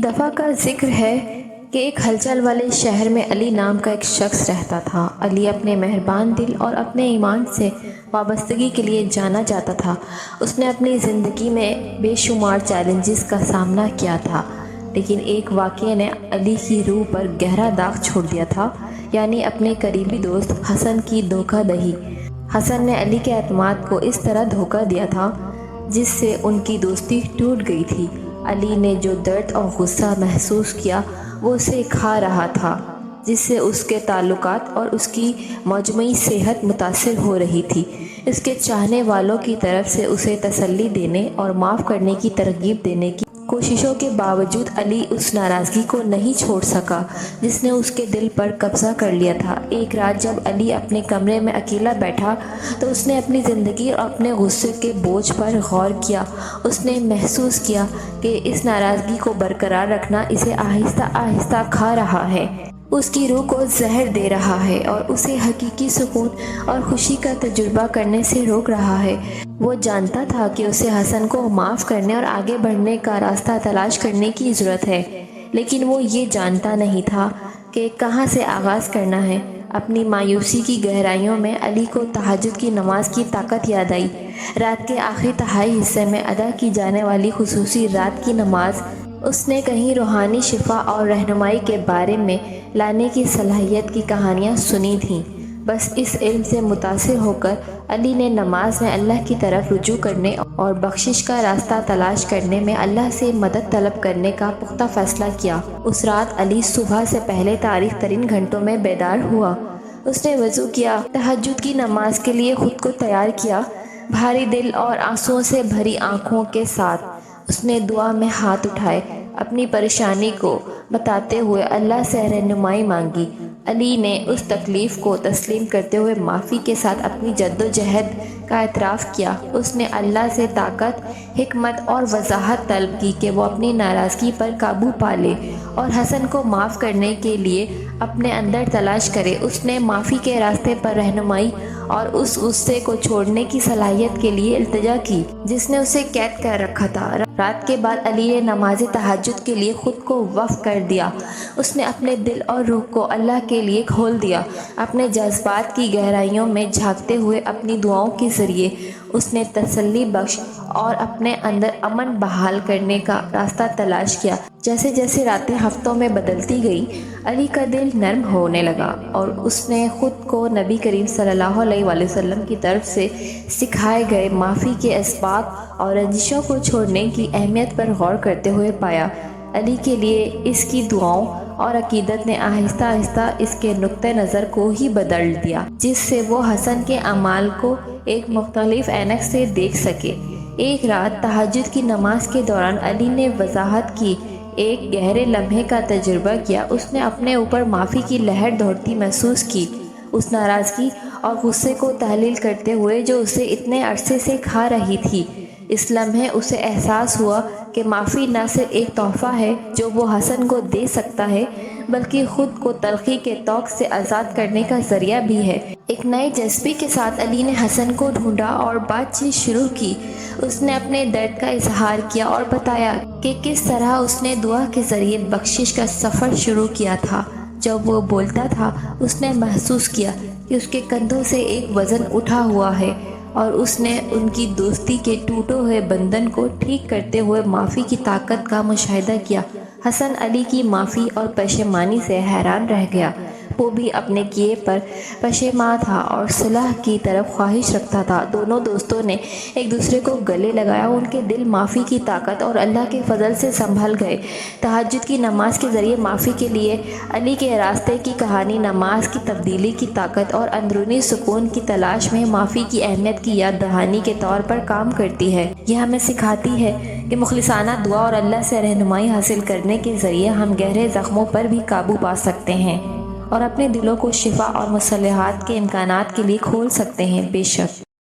دفعہ کا ذکر ہے کہ ایک ہلچل والے شہر میں علی نام کا ایک شخص رہتا تھا۔ علی اپنے مہربان دل اور اپنے ایمان سے وابستگی کے لیے جانا جاتا تھا۔ اس نے اپنی زندگی میں بے شمار چیلنجز کا سامنا کیا تھا، لیکن ایک واقعے نے علی کی روح پر گہرا داغ چھوڑ دیا تھا، یعنی اپنے قریبی دوست حسن کی دھوکہ دہی۔ حسن نے علی کے اعتماد کو اس طرح دھوکہ دیا تھا جس سے ان کی دوستی ٹوٹ گئی تھی۔ علی نے جو درد اور غصہ محسوس کیا وہ اسے کھا رہا تھا، جس سے اس کے تعلقات اور اس کی مجموعی صحت متاثر ہو رہی تھی۔ اس کے چاہنے والوں کی طرف سے اسے تسلی دینے اور معاف کرنے کی ترغیب دینے کی کوششوں کے باوجود علی اس ناراضگی کو نہیں چھوڑ سکا جس نے اس کے دل پر قبضہ کر لیا تھا۔ ایک رات جب علی اپنے کمرے میں اکیلا بیٹھا تو اس نے اپنی زندگی اور اپنے غصے کے بوجھ پر غور کیا۔ اس نے محسوس کیا کہ اس ناراضگی کو برقرار رکھنا اسے آہستہ آہستہ کھا رہا ہے، اس کی روح کو زہر دے رہا ہے اور اسے حقیقی سکون اور خوشی کا تجربہ کرنے سے روک رہا ہے۔ وہ جانتا تھا کہ اسے حسن کو معاف کرنے اور آگے بڑھنے کا راستہ تلاش کرنے کی ضرورت ہے، لیکن وہ یہ جانتا نہیں تھا کہ کہاں سے آغاز کرنا ہے۔ اپنی مایوسی کی گہرائیوں میں علی کو تہجد کی نماز کی طاقت یاد آئی۔ رات کے آخری تہائی حصے میں ادا کی جانے والی خصوصی رات کی نماز اس نے کہیں روحانی شفا اور رہنمائی کے بارے میں لانے کی صلاحیت کی کہانیاں سنی تھیں۔ بس اس علم سے متاثر ہو کر علی نے نماز میں اللہ کی طرف رجوع کرنے اور بخشش کا راستہ تلاش کرنے میں اللہ سے مدد طلب کرنے کا پختہ فیصلہ کیا۔ اس رات علی صبح سے پہلے تاریک ترین گھنٹوں میں بیدار ہوا۔ اس نے وضو کیا، تہجد کی نماز کے لیے خود کو تیار کیا۔ بھاری دل اور آنسوؤں سے بھری آنکھوں کے ساتھ اس نے دعا میں ہاتھ اٹھائے، اپنی پریشانی کو بتاتے ہوئے اللہ سے رہنمائی مانگی۔ علی نے اس تکلیف کو تسلیم کرتے ہوئے معافی کے ساتھ اپنی جدوجہد کا اعتراف کیا۔ اس نے اللہ سے طاقت، حکمت اور وضاحت طلب کی کہ وہ اپنی ناراضگی پر قابو پا لے اور حسن کو معاف کرنے کے لیے اپنے اندر تلاش کرے۔ اس نے معافی کے راستے پر رہنمائی اور اس غصے کو چھوڑنے کی صلاحیت کے لیے التجا کی جس نے اسے قید کر رکھا تھا۔ رات کے بعد علی نے نماز تہجد کے لیے خود کو وقف کر دیا۔ اس نے اپنے دل اور روح کو اللہ کے لیے کھول دیا۔ اپنے جذبات کی گہرائیوں میں جھانکتے ہوئے اپنی دعاؤں کے ذریعے اس نے تسلی بخش اور اپنے اندر امن بحال کرنے کا راستہ تلاش کیا۔ جیسے جیسے راتیں ہفتوں میں بدلتی گئیں، علی کا دل نرم ہونے لگا اور اس نے خود کو نبی کریم صلی اللہ علیہ وآلہ وسلم کی طرف سے سکھائے گئے معافی کے اسباق اور رنجشوں کو چھوڑنے کی اہمیت پر غور کرتے ہوئے پایا۔ علی کے لیے اس کی دعاؤں اور عقیدت نے آہستہ آہستہ اس کے نقطۂ نظر کو ہی بدل دیا، جس سے وہ حسن کے اعمال کو ایک مختلف عینک سے دیکھ سکے۔ ایک رات تہجد کی نماز کے دوران علی نے وضاحت کی ایک گہرے لمحے کا تجربہ کیا۔ اس نے اپنے اوپر معافی کی لہر دوڑتی محسوس کی، اس ناراضگی اور غصے کو تحلیل کرتے ہوئے جو اسے اتنے عرصے سے کھا رہی تھی۔ اس لمحے اسے احساس ہوا کہ معافی نہ صرف ایک تحفہ ہے جو وہ حسن کو دے سکتا ہے، بلکہ خود کو تلخی کے طوق سے آزاد کرنے کا ذریعہ بھی ہے۔ ایک نئے جذبے کے ساتھ علی نے حسن کو ڈھونڈا اور بات چیت شروع کی۔ اس نے اپنے درد کا اظہار کیا اور بتایا کہ کس طرح اس نے دعا کے ذریعے بخشش کا سفر شروع کیا تھا۔ جب وہ بولتا تھا اس نے محسوس کیا کہ اس کے کندھوں سے ایک وزن اٹھا ہوا ہے اور اس نے ان کی دوستی کے ٹوٹے ہوئے بندھن کو ٹھیک کرتے ہوئے معافی کی طاقت کا مشاہدہ کیا۔ حسن علی کی معافی اور پشیمانی سے حیران رہ گیا۔ وہ بھی اپنے کیے پر پشیمان تھا اور صلح کی طرف خواہش رکھتا تھا۔ دونوں دوستوں نے ایک دوسرے کو گلے لگایا، ان کے دل معافی کی طاقت اور اللہ کے فضل سے سنبھل گئے۔ تہجد کی نماز کے ذریعے معافی کے لیے علی کے راستے کی کہانی نماز کی تبدیلی کی طاقت اور اندرونی سکون کی تلاش میں معافی کی اہمیت کی یاد دہانی کے طور پر کام کرتی ہے۔ یہ ہمیں سکھاتی ہے کہ مخلصانہ دعا اور اللہ سے رہنمائی حاصل کرنے کے ذریعے ہم گہرے زخموں پر بھی قابو پا سکتے ہیں اور اپنے دلوں کو شفا اور مصالحت کے امکانات کے لیے کھول سکتے ہیں۔ بے شک